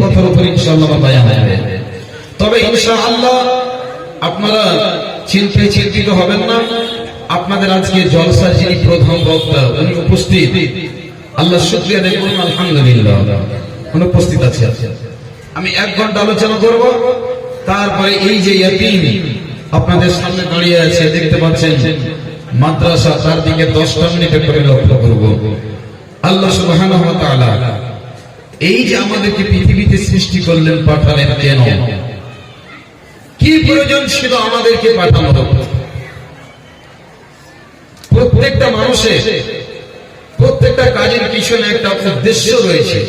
কথার উপর ইনশাআল্লাহ বায়ান হবে। তবে ইনশাআল্লাহ আপনারা চিন্তিত হবেন না। আপনাদের আজকে জলসার যিনি প্রধান বক্তা উনি উপস্থিত, আল্লাহ শুকরিয়া আদায় করুন, আলহামদুলিল্লাহ উনি উপস্থিত আছে। আমি 1 ঘন্টা আলোচনা করব, তারপরে এই যে ইয়াতিম আপনাদের সামনে দাঁড়িয়ে আছে দেখতে পাচ্ছেন মাদ্রাসা, তার দিকে 10টা মিনিটে করে লক্ষ্য করব। আল্লাহ সুবহানাহু ওয়া তাআলা এই যে আমাদেরকে পৃথিবীতে সৃষ্টি করলেন, পাঠালেন কেন, কি প্রয়োজন ছিল আমাদেরকে পাঠানোর? প্রত্যেকটা মানুষের প্রত্যেকটা কাজের পিছনে একটা উদ্দেশ্য রয়েছে।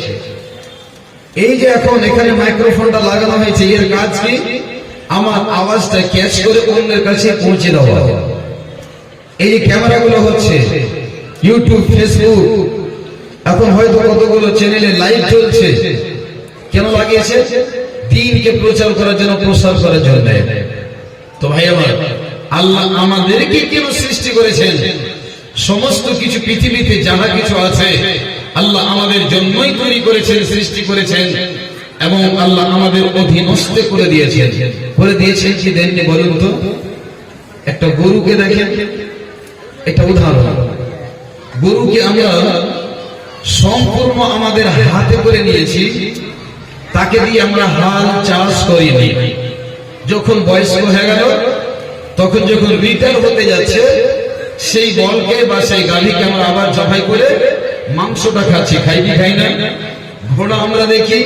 এই যে এখন এখানে মাইক্রোফোনটা লাগানো হয়েছে, এর কাজ কি? আমার আওয়াজটা ক্যাচ করে অন্যের কাছে পৌঁছে দেওয়া। এই যে ক্যামেরাগুলো হচ্ছে, ইউটিউব, ফেসবুক, এখন হয়তো কতগুলো চ্যানেলে লাইভ চলছে, কেন লাগিয়েছে? দ্বীনকে প্রচার করার জন্য, প্রসার করার জন্য। তো ভাই আমার, আল্লাহ আমাদেরকে কেন সৃষ্টি করেছেন? সমস্ত কিছু পৃথিবীতে যাহা কিছু আছে আল্লাহ আমাদের জন্যই তৈরি করেছেন, সৃষ্টি করেছেন, এবং আল্লাহ আমাদের অধীনস্থ করে দিয়েছেন। কি দেননি বলুন তো? একটা গরুকে দেখেন, একটা উদাহরণ। গরুকে আমরা সম্পূর্ণ আমাদের হাতে করে নিয়েছি, তাকে দিয়ে আমরা হাল চাষ করিনি। যখন বয়স্ক হয়ে গেল, তখন যখন রিটায়ার হতে যাচ্ছে, সেই বলকে বা সেই গাভীকে আমরা আবার জবাই করে মাংসটা খাচ্ছি। খাই কি খাই না? ঘোড়া আমরা দেখি,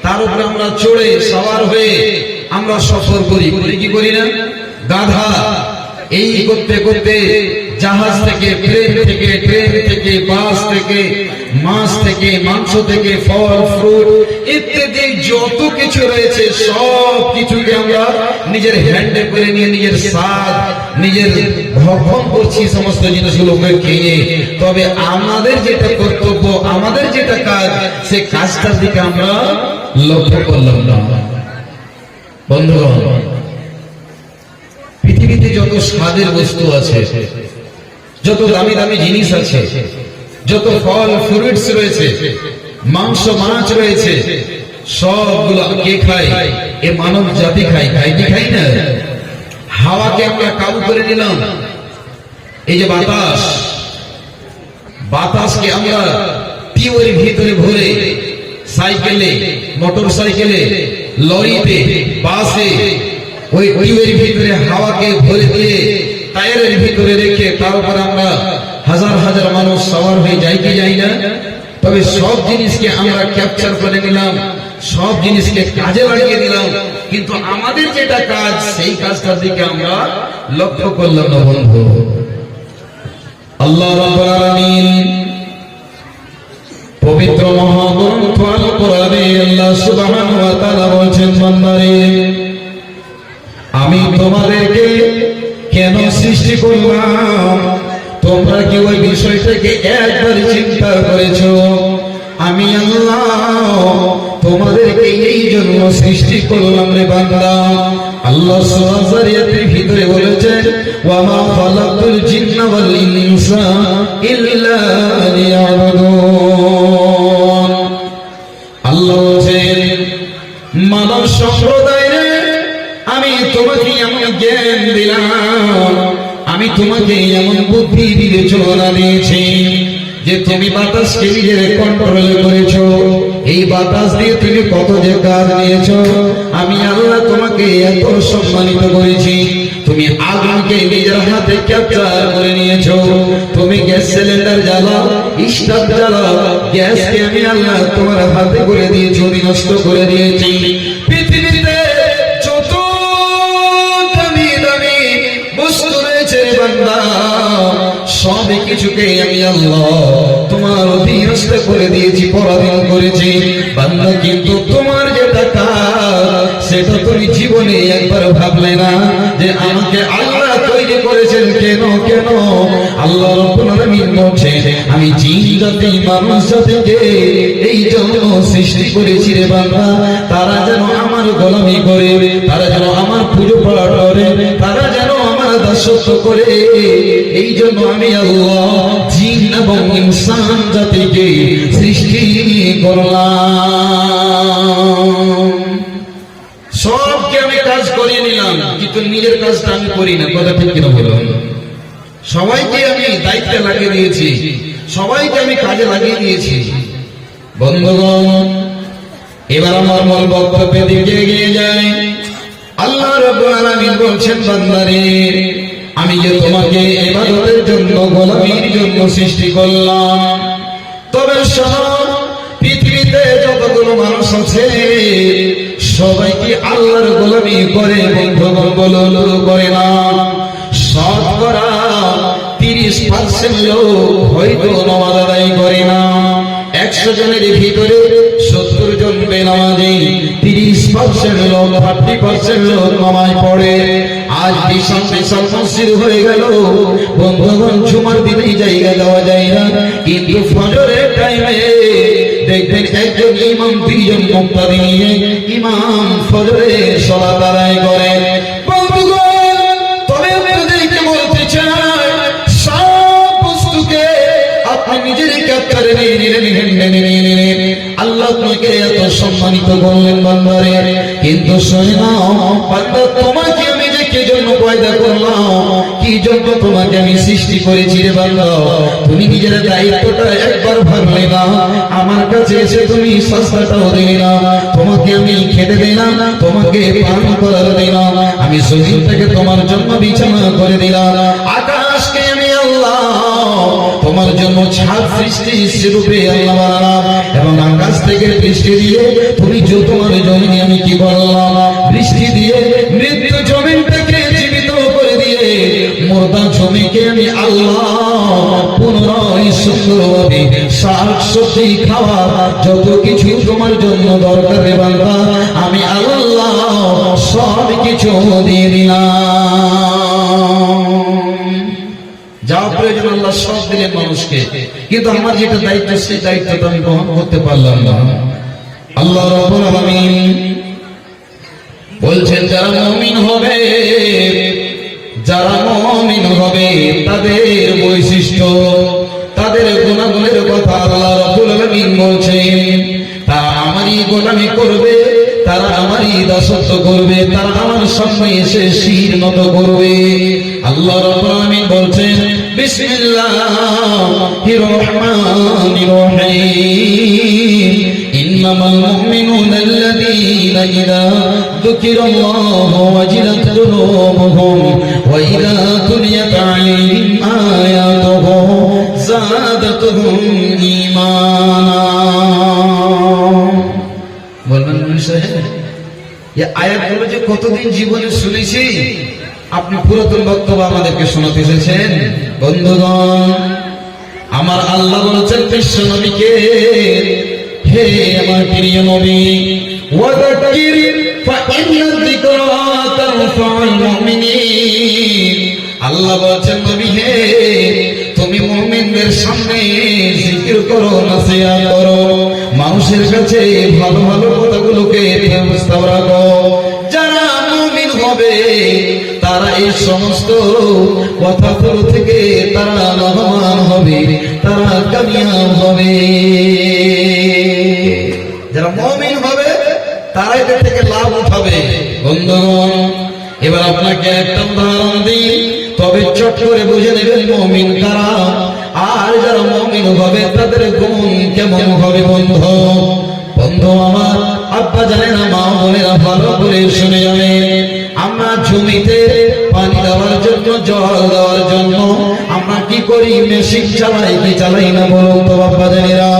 তার উপরে আমরা চড়ে সওয়ার হয়ে আমরা সফর করি, কি করি না? গাধা, এই করতে করতে জাহাজ থেকে, প্লেন থেকে, ট্রেন থেকে, বাস থেকে, মাছ থেকে, মাংস থেকে, ফল ফ্রুট ইত্যাদি যত কিছু রয়েছে সব কিছুকে আমরা নিজের হ্যান্ডে করে নিয়ে নিজের স্বাদ, নিজের ভক্ষণ করছি সমস্ত জিনিসগুলোকে খেয়ে। তবে আমাদের যেটা কর্তব্য, আমাদের যেটা কাজ, সে কাজটার দিকে আমরা লক্ষ্য করলাম না। বন্ধুগণ, পৃথিবীতে যত স্বাদের বস্তু আছে, যত দামি দামি জিনিস আছে, যত ফল ফ্রুটস রয়েছে, মাংস মাছ রয়েছে, সবগুলো কে খায়? এ মানব জাতি খায়। খাই কি খাই না? হাওয়াকে আমরা কাবু করে নিলাম। এই যে বাতাসকে আমরা টিউবের ভিতরে ভরে সাইকেলে, মোটর সাইকেলে, লরিতে, বাসে, ওই টিউবের ভিতরে হাওয়াকে ভরে দিয়ে টায়ারের ভিতরে রেখে তার উপর আমরা হাজার হাজার মানুষ সওয়ার হয়ে যাই কি যাই না? তবে সব জিনিসকে আমরা ক্যাপচার করে নিলাম, সব জিনিসকে কাজে লাগিয়ে দিলাম, কিন্তু আমাদের যেটা কাজ, সেই কাজটার দিকে আমরা লক্ষ্য করলাম না। বন্ধু, আল্লাহ রাব্বুল আলামিন পবিত্র মহাগ্রন্থ আল কোরআনে আল্লাহ সুবহানাহু ওয়া তাআলা বলেছেন, বান্দারে আমি তোমাদেরকে কেন সৃষ্টি করলাম? তোমরা কি ওই বিষয়টাকে একবার চিন্তা করেছো? আমি আল্লাহ তোমাদেরকে এই জন্য সৃষ্টি করলাম রে বান্দা। আল্লাহ সূরা যারিয়াতের ভিতরে বলেছেন, ওয়া মা খালাকতুল জিন্না ওয়াল ইনসা ইল্লা লিয়াবুদুন। আল্লাহ বলেন, মানব সম্প্রদায়, আমি তোমাকে এমন জ্ঞান দিলাম, আমি তোমাকে এমন বুদ্ধি বিবেচনা দিয়েছি যে তুমি বাতাসকে নিজের কন্ট্রোল করেছো। এই বাতাস দিয়ে তুমি কত যে কাজ নিয়েছো। আমি আল্লাহ তোমাকে এত সম্মানিত করেছি, তুমি আগুনকে নিজের হাতে ক্যাপচার করে নিয়েছো। তুমি গ্যাস সিলিন্ডার জ্বালাও, স্টোভ জ্বালাও, গ্যাসকে আমি আল্লাহ তোমার হাতে করে দিয়েছি, বিনষ্ট করে দিয়েছি। পৃথিবীতে যত দামি দামি বস্তু রয়েছে বান্দা, সব কিছুকে আমি আল্লাহ তোমার অধীনস্থ করে দিয়েছি, পরাধীন করেছি বান্দা। কিন্তু তোমার যেটা কাজ, সেটা তুমি জীবনে একবার ভাবলে না যে আমাকে আল্লাহ তৈরি করেছেন কেন? আল্লাহ রাব্বুল আলামিন বলেন, আমি জিন জাতি মানুষ জাতিকে এই জন্য সৃষ্টি করেছি রে বান্দা, তারা যেন আমার গোলামি করে, তারা যেন আমার পুজো পাঠ করে, তারা যেন আমার দাসত্ব করে। এই জন্য আমি আল্লাহ জিন এবং ইনসান জাতিকে সৃষ্টি করলাম। সবকে আমি কাজ করিয়ে নিলাম, কিন্তু নিজের কাজটা আমি করি না। কথা ঠিক কিনা বলুন? সবাইকে আমি দায়িত্বে লাগিয়ে দিয়েছি, সবাইকে আমি কাজে লাগিয়ে দিয়েছি। বন্ধুগণ, এবার আমার মূল বক্তব্যের দিকে এগিয়ে যাই। আল্লাহ রাব্বুল আলামিন বলছেন, বান্দারে আমি যে তোমাকে ইবাদতের জন্য, গোলামীর জন্য সৃষ্টি করলাম, তবে শোনো, পৃথিবীতে যতগুলো মানুষ আছে সবাই কি আল্লাহর গোলামি করে? বন্ধুগণ বলুন, করে না। শতকরা 30% লোক হয়তো নামাজ আদায় করে না। 100 জনের ভিতরে 70 জন বেনামাজি, 30% লোক, 30% লোক নামাজ পড়ে। আজ বিশাল বিশাল মসজিদ হয়ে গেল বন্ধুগণ, জুমার দিনে জায়গা দেওয়া যায় না, কিন্তু ফজরের টাইমে দেখবেন একজন ইমাম 2 জন মুক্তাদি নিয়ে ইমাম ফজরের সালাত আদায় করে। বন্ধুগণ, তবে আপনাদেরকে বলতে চাই, সব বস্তুকে আপনি নিজের ক্যাপ্টারে নিয়ে নিলেন, আল্লাহ আপনাকে এত সম্মানিত করলেন বান্দারে। কিন্তু শুনে নাও বান্দা, তোমাকে আমি যে কি জন্য পয়দা করলাম, কি জন্য তোমাকে আমি সৃষ্টি করেছি রে বান্দা, তুমি নিজের দায়িত্বটা একবার ভাবলে না। আমার কাছে এসে তুমি সস্তাটাও দিলে না, তোমাকে আমি খেতে দিলাম, তোমাকে পান করার দিলাম, আমি জমিন থেকে তোমার জন্য বিছানা করে দিলাম, আকাশকে আমি আল্লাহ তোমার জন্য ছাদ সৃষ্টি রূপে আল্লাহ বানালাম, এবং আকাশ থেকে বৃষ্টি দিয়ে তুমি তোমার জমিনে আমি কি করলাম, বৃষ্টি দিয়ে মৃত্যু জমিনটাকে জীবিত করে দিয়ে মুর্দা জমিকে আমি আল্লাহ পুনরায় সুন্দরভাবে শাক সবজি খাওয়া যত কিছু তোমার জন্য দরকার রে বান্দা, আমি আল্লাহ সব কিছু দিয়ে দিলাম। যা প্রয়োজন আল্লাহ সব দিলেন মানুষকে, কিন্তু আমার যেটা দায়িত্ব সেই দায়িত্বটা আমি বহন করতে পারলাম না। আল্লাহ রাব্বুল আলামিন বলছেন, যারা মুমিন হবে, যারা মুমিন হবে তাদের বৈশিষ্ট্য, তাদের গুণাগুণের কথা আল্লাহ রাব্বুল আলামিন বলছেন। তারা আমারই গোলামি করবে, তারা আমারই দাসত্ব করবে, তারা আমার সামনে এসে শির নত করবে। আল্লাহ রাব্বুল আলামিন বলছেন, বিসমিল্লাহির রহমানির রহিম, ইন্নামাল মুমিনুনা আল্লাযীনা ইযা যুকিরাল্লাহু ওয়াজিলাত কুলুবুহুম ওয়া ইযা তুলিয়াত আলাইহিম আয়াতুহু যাদাতুহুম ঈমানা। বলবেন সাহেব, এই আয়াতগুলো যে কতদিন জীবনে শুনেছি, আপনি পুরাতন বক্তব্য আমাদেরকে শোনাতে এসেছেন। বন্ধুগণ, আমার আল্লাহ বলেছেন বিশ্ব নবীকে, হে আমার প্রিয় নবী, ওয়াযাক্কির ফাইন্না যিকরা তানফাউল মুমিনিন। আল্লাহ বলেছেন, নবী হে, তুমি মুমিনদের সামনে জিকির করো, নসিহত করো, মানুষের কাছে ভালো ভালো কথাগুলোকে প্রস্তাব রাখো। যারা মুমিন হবে তারা এই সমস্ত কথাগুলো থেকে তারা লাভবান হবে, তারা কামিয়াব হবে। যারা মুমিন হবে তারা এর থেকে লাভ উঠাবে। বন্ধুগণ, এবার আপনাকে একটা উদাহরণ দিই, তবে চট করে বুঝে নেবেন মুমিন কারা, আর যারা মুমিন হবে তাদের গুণ কেমন হবে। বন্ধু আমার, আব্বা জানে না, মা বোনেরা ভালো করে শুনে যাবে। আমরা জমিতে পানি দেওয়ার জন্য, জল দেওয়ার জন্য আমরা কি করি? মেশিন চালাই কি চালাই না বলুন তো আব্বা জানেরা?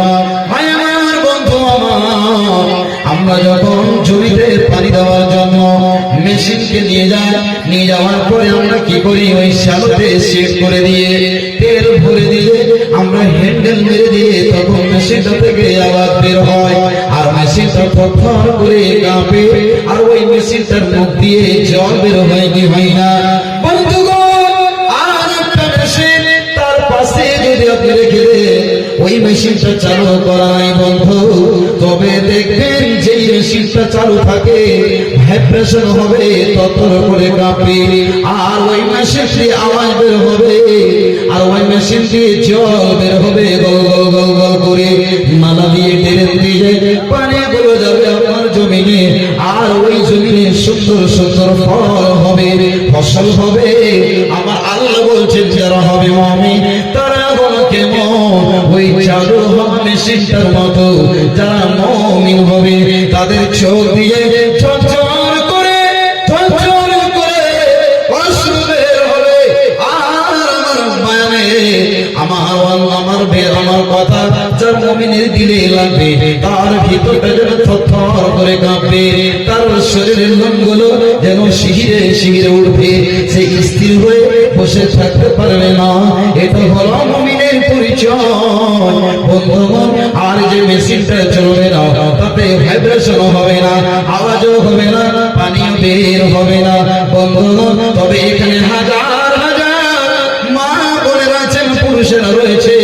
ভাই আমার, বন্ধু আমার, আমরা যখন জমিতে পানি দেওয়ার জন্য মেশিনকে নিয়ে যাওয়ার পরে আমরা কি করি? ওই শ্যালোতে সেট করে দিয়ে তেল ভরে দিয়ে আমরা হ্যান্ডেল মেরে দিয়ে তখন মেশিনটা থেকে আওয়াজ বের হয়, আর মেশিনটা থরথর করে কাঁপে, আর ওই মেশিনটার মুখ দিয়ে জল বের হয় কি হয় না? বন্ধুগণ, আর একটা মেশিন তার পাশে যদি আপনি রেখে ওই মেশিনটা চালু করা নাই বন্ধু, তবে দেখবেন যেই মেশিনটা চালু থাকে ভাইব্রেশন হবে তত করে কাঁপে আর ওই মেশিন দিয়ে আওয়াজ বের হবে আর ওই মেশিন দিয়ে জল বের হবে গল গল গল গল করে মালা দিয়ে টেনে দিয়ে পানিগুলো যাবে আপনার জমিনে আর ওই জমিনে সুন্দর সুন্দর ফল হবে ফসল হবে আমার আল্লাহ বলছেন যারা হবে মুমিন তারা হলো কেমন ওই চালু হওয়া মেশিনটার মতো যারা মুমিন হবে তাদের চোখ দিয়ে ঝরঝর করে অশ্রু বের হবে আর আমার মায়ানে আমার কথা যার মুমিনের দিলে লাগবে তার ভিতরটা যেন থরথর করে কাঁপবে তার শরীরের লোমগুলো যেন শিহরে শিহরে উঠবে সে স্থির হয়ে বসে থাকতে পারবে না এটা হলো মুমিনের পরিচয় বন্ধুগণ আর যে মেশিনটা চলবে না তাতে ভাইব্রেশন হবে না আওয়াজও হবে না পানিও বের হবে না বন্ধুগণ তবে এখানে হাজার হাজার মা বোনেরা আছেন পুরুষেরা রয়েছে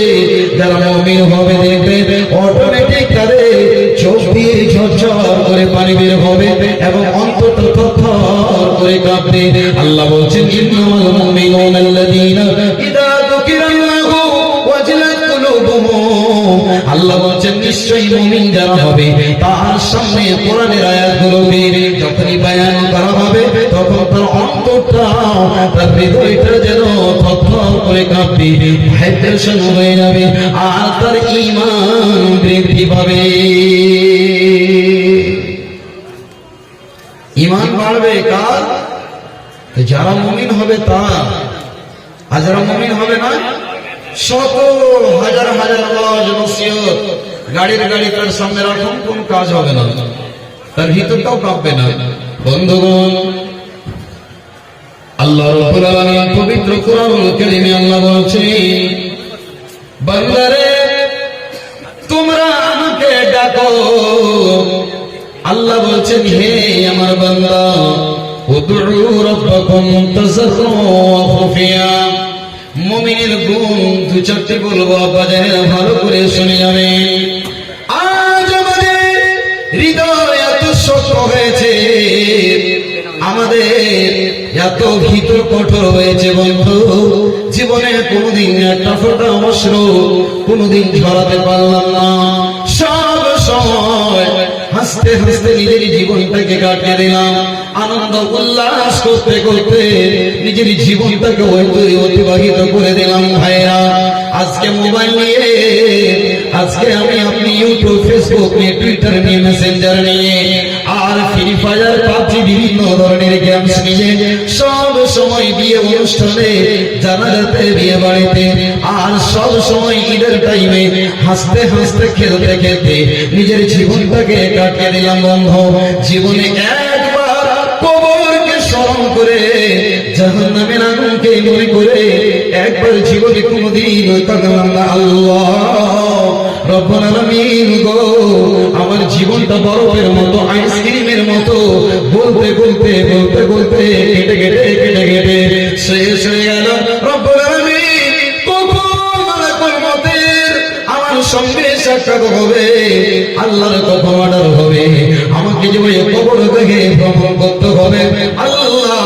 যারা মুমিন হবে দেখবে অটোমেটিক তাদের চোখ দিয়ে ঝরঝর করে পানি বের হবে এবং অন্তরটা থরথর করে কাঁপবে আল্লাহ বলছেন ইন্নামাল মুমিনুনা আল্লাযীনা ইযা যুকিরাল্লাহু ওয়াজিলাত কুলুবুহুম আল্লাহ বলছেন নিশ্চয়ই মুমিন যারা হবে তার সামনে কোরআনের আয়াতগুলো যখনই বায়ান করা হবে তখন তার অন্তরটা তার হৃদয়টা যেন থরথর করে কাঁপবে ভাইব্রেশন হয়ে যাবে আর তার ঈমান বৃদ্ধি পাবে ঈমান বাড়বে কার যারা মুমিন হবে তার আর যারা মুমিন হবে না শত হাজার হাজার ওয়াজ নসিহত গাড়ির গাড়ি তার সামনে রাখুন কোন কাজ হবে না তার ভিতরটাও কাঁপবে না বন্ধুগণ আল্লাহ রাব্বুল আলামিন পবিত্র কোরআনুল কারীমে আল্লাহ বলেছেন বান্দারে তোমরা আমাকে ডাকো আল্লাহ বলছেন হে আমার বান্দা উদউ রাব্বাকুম তাযাররুন ওয়া খুফিয়া মুমিনের গুণ দু চারটি বলবো বাজারে ভালো করে শুনে যাবেন আজ আমাদের হৃদয় এত শক্ত হয়েছে আমাদের এত ভিতর কঠোর হয়েছে বন্ধু জীবনে কোনোদিন একটা ফোঁটা অশ্রু কোনোদিন ঝরাতে পারলাম না সব সময় হাসতে হাসতে নিজের জীবনটাকে কাটিয়ে দিলাম আনন্দ উল্লাস করতে করতে নিজের জীবনটাকে অতিবাহিত করে দিলাম ভাইরা আজকে মোবাইল নিয়ে আজকে আপনি ইউটিউব ফেসবুক নিয়ে টুইটার নিয়ে মেসেঞ্জার নিয়ে আর ফ্রি ফায়ার পাবজি বিভিন্ন ধরনের গেমস নিয়ে সব সময় বিয়ে অনুষ্ঠানে জানাজাতে বিয়ে বাড়িতে আর সব সময় ঈদের টাইমে হাসতে হাসতে খেলতে খেলতে নিজের জীবনটাকে কাটিয়ে দিলাম বন্ধু জীবনে একবার কবরকে স্মরণ করে জাহান্নামের আগুনকে মনে করে একবার জীবনে কোনোদিন তাকালাম না আল্লাহ রব্বুল আলামিন গো আমার জীবনটা বরফের মতো আইসক্রিমের মতো বলতে বলতে বলতে বলতে কেটে কেটে কেটে কেটে শেষ হয়ে গেল রব্বুল আলামিন কখন মালাকুল মউতের আমার সঙ্গে সাক্ষাৎ হবে আল্লাহর কখন অর্ডার হবে আমাকে যে ওই কবর থেকে ভ্রমণ করতে হবে আল্লাহ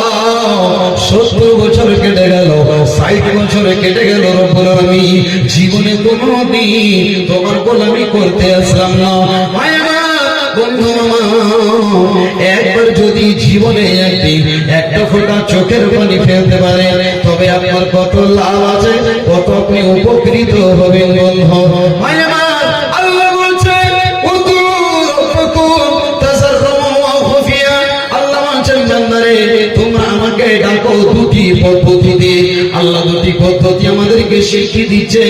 70 বছর কেটে গেল 60 বছর কেটে গেল রব্বুল আলামিন জীবনে কোনোদিন তোমার গোলামি করতে আসলাম না মায়া বন্ধু একবার যদি জীবনে একটা ফোঁটা চোখের পানি ফেলতে পারে তবে আপনার কত লাভ আছে কত আপনি উপকৃত হবেন বন্ধু মায়া আল্লাহ বলছেন তোমরা আমাকে ডাকো দুটি পদ্ধতিতে আল্লাহ দুটি পদ্ধতি আমাদেরকে শিখিয়ে দিচ্ছে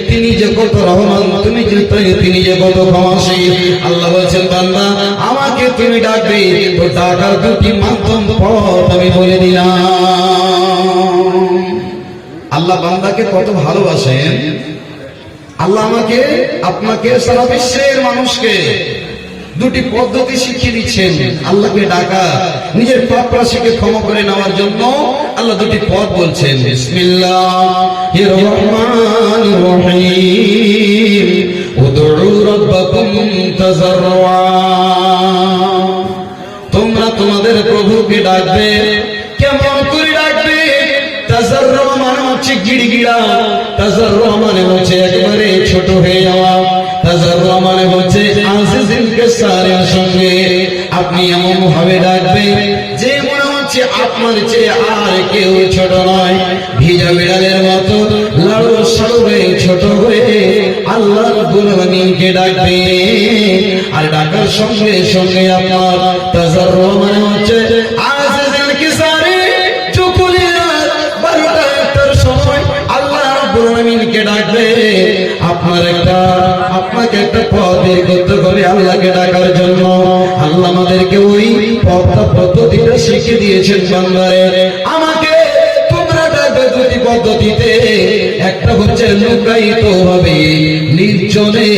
তিনি যে কত রহমান তিনি যে কত ক্ষমাশীল আল্লাহ বলছেন বান্দা আমাকে তুমি ডাকবে তো ডাকার দুটি মাধ্যম পথ আমি বলে দিলাম আল্লাহ বান্দাকে কত ভালোবাসেন আল্লাহ আমাকে আপনাকে সারা বিশ্বের মানুষকে দুটি পদ্ধতি শিখিয়ে দিচ্ছেন আল্লাহকে ডাকা নিজের পাপ রাশিকে ক্ষমা করে নেওয়ার জন্য আল্লাহ দুটি পথ বলছেন বিসমিল্লাহির রহমানির রহিম উদউ রাব্বাকুম তাযাররুআ তোমাদের প্রভুকে ডাকবে, কেমন করে ডাকবে? তাজাররু মানে হচ্ছে গিড়গিড়া, তাজাররু মানে হচ্ছে একেবারে ছোট হয়ে যাওয়া, তাজাররু মানে হচ্ছে আজিজিল কেসারের সঙ্গে আপনি এমন ভাবে ডাকবে যে মনে হচ্ছে আপনার চেয়ে আর কেউ ছোট নয়। ভিজা বিড়ালের মতো লাড়ু সাড়ুরে ছোট হয়ে আল্লাহ রাব্বুল আলামিনকে ডাকবে। আর ডাকার সঙ্গে সঙ্গে আপনার তাজাররু মানে হচ্ছে আজিজিল কেসারে কে ডাকবে। আপনাকে একটা পথ বের করতে হবে আল্লাহকে ডাকার জন্য। আল্লাহ আমাদেরকে ওই পথটা পদ্ধতিটা শিখিয়ে দিয়েছেন বান্দারে। আমাকে তোমরা ডাকবে দুটি পদ্ধতিতে, একটা হচ্ছে লুকায়িত ভাবে নির্জনে,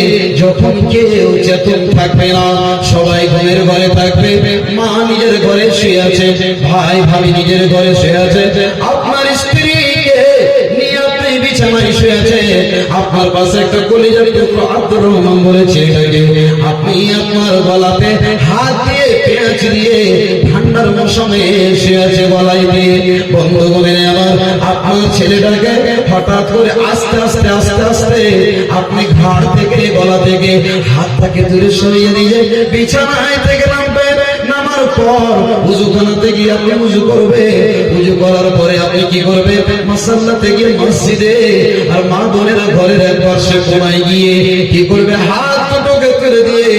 যখন কেউ চেতন থাকবে না, সবাই ঘরের ঘরে থাকবে, মা নিজের ঘরে শুয়ে আছে, ভাই ভাবি নিজের ঘরে শুয়ে আছে, আপনার স্ত্রী বিছানায় শুয়ে আছে, আপনার পাশে একটা কলিজার টুকরো আব্দুর রহমান বলে ছেলেটাকে আপনি আপনার গলাতে হাত দিয়ে পেঁয়াজ দিয়ে ঠান্ডার মৌসুমে শুয়ে আছে গলায় দিয়ে। বন্ধু করে আমার আপনার ছেলেটাকে হঠাৎ করে আস্তে আস্তে আস্তে আস্তে আপনি ঘাড় থেকে গলা থেকে হাতটাকে দূরে সরিয়ে দিয়ে বিছানায় থেকে নামবে। নামার পর উযুখানাতে গিয়ে আপনি উযু করবে, উযু করার পরে আপনি কি করবে? মাসাল্লাতে গিয়ে মসজিদে আর মা বোনেরা ঘরের এক পাশে কোনায় গিয়ে কি করবে? হাত দুটোকে তুলে দিয়ে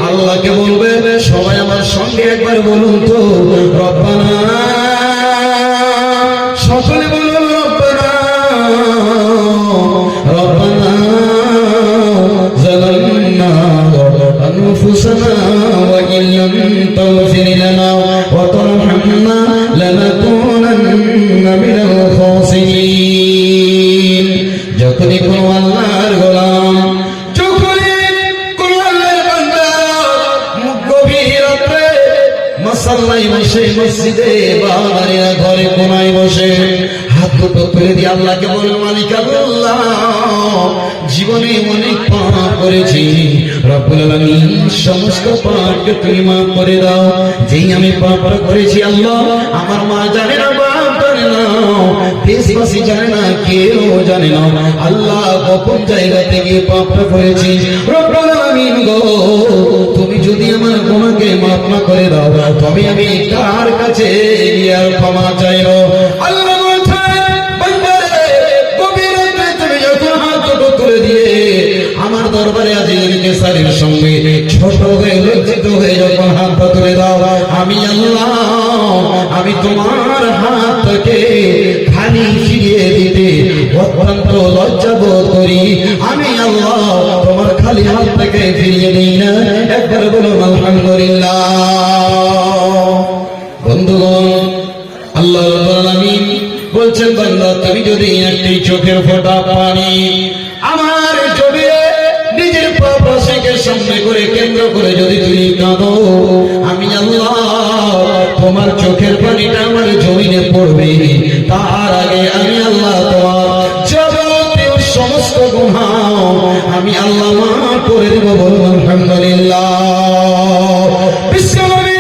আল্লাহকে বলবে। সবাই আমার সঙ্গে একবার বলুন তো, রব্বানা, সকলে বলুন রব্বানা, রব্বানা যালামনা আনফুসানা ওয়া ইল্লাম তাগফির লানা ওয়া তারহামনা লানাকুনান্না মিনাল খাসিরিন। যখনই কোন আল্লাহর গোলাম, যখনই কোন আল্লাহর বান্দা গভীর রাতে মাসাল্লায় বসে, মসজিদে বা বাড়ির ঘরে কোনায় বসে হাত দুটো তুলে দিয়ে আল্লাহকে বলে, মালিক আল্লাহ, জীবনে অনেক পাপ করেছি, রব্বুল আলামিন সমস্ত পাপকে তুমি মাফ করে দাও। যেই আমি পাপটা করেছি আল্লাহ, আমার মা জানে না, বাপ জানে না, দেশবাসী জানে না, কেউ জানে না, আল্লাহ গোপন জায়গাতে গিয়ে পাপটা করেছি, রব্বুল আলামিন গো, তুমি যদি আমার গুনাহকে মাফ না করে দাও তবে আমি কার কাছে গিয়ে আর ক্ষমা চাইব? আল্লাহ আমার দরবারে আজিজিল কেসারের সঙ্গে ছোট হয়ে লজ্জিত হয়ে যখন হাত তুলে দাও, আমি আল্লাহ, আমি তোমার হাতকে খালি ফিরিয়ে দিতে অত্যন্ত লজ্জা বোধ করি। আমি আল্লাহ তোমার খালি হাত থেকে ফিরিয়ে দিই না। একবার বলুন আলহামদুলিল্লাহ। বন্ধুগণ, আল্লাহ রাব্বুল আলামিন বলছেন, বান্দা তুমি যদি একটি চোখের ফোঁটা পানি আমার জমিয়ে নিজের পাপাকে সামনে করে কেন্দ্র করে যদি তুমি কাঁদো, আমি আল্লাহ তোমার চোখের পানিটা আমার জমিনে পড়বে, তার আগে আমি আল্লাহ তোমার যাবতীয় সমস্ত গুনাহ আমি আল্লাহ মাফ করে দেব। বলুন আলহামদুলিল্লাহ। বিশ্বনবী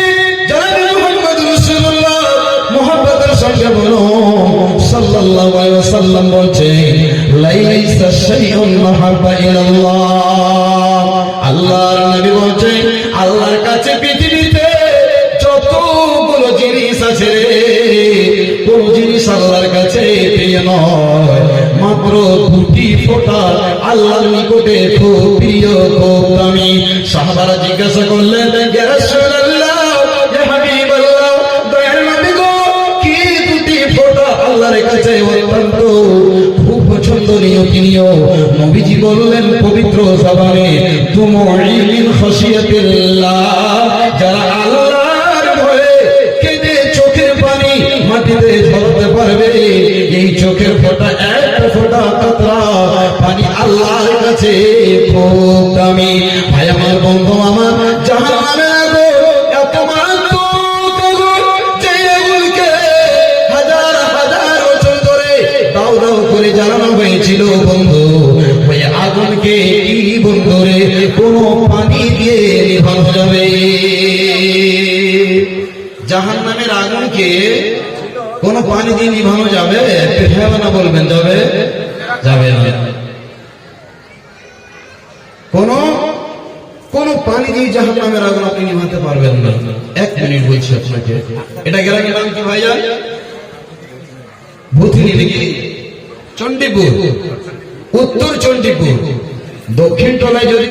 জনাবে মুহাম্মদ রাসূলুল্লাহ মুহাব্বতের সঙ্গে বলো সাল্লাল্লাহু আলাইহি ওয়াসাল্লাম বলছেন, লাইসা শাইউন মাহাব্বা ইলাল্লাহ। আল্লাহর নবী বলছেন, আল্লাহর কাছে পৃথিবীতে যতগুলো জিনিস আছে রে, কোন জিনিস আল্লাহর কাছে প্রিয় নয়, মাত্র দুটি ফোঁটা আল্লাহর নিকটে খুব প্রিয়, খুব দামি। সাহাবারা জিজ্ঞাসা করলেন, ইয়া রাসূলুল্লাহ, ইয়া হাবিবাল্লাহ, দয়ার নবী গো, কি দুটি ফোঁটা আল্লাহর কাছে অত্যন্ত খুব পছন্দনীয় প্রিয়? নবীজি বললেন পবিত্র জবানে, তুমুই মিন খাশিয়াতিল্লাহ, যারা আল্লাহর ভয়ে কেঁদে চোখের পানি মাটিতে ঝরতে পারবে, এই চোখের ফোঁটা একটা ফোঁটা কাতরা পানি আল্লাহর কাছে খুব দামি। ভাই আমার, বন্ধু আমার, জাহান্নামের আগুন এত মারাত্মক আগুন, যে আগুনকে হাজার হাজার বছর ধরে দাও দাও করে জ্বালানো হয়েছিল বন্ধু, ওই আগুনকে কি বন্ধুরে কোনো পানি দিয়ে নিভানো যাবে? জাহান্নামের আগুনকে কোন পানি দিয়ে নিভানো যাবে? হবে না, বলবেন যাবে? যাবে না। কোন পানি দিয়ে জাহান্নামের আগুন আপনি নিভাতে পারবেন না। 1 মিনিট বলছি আপনাকে। এটা গ্রামের নাম কি ভাইজান? ভূতনি নাকি? চণ্ডীপুর, উত্তর চণ্ডীপুর। দক্ষিণ টলায় যদি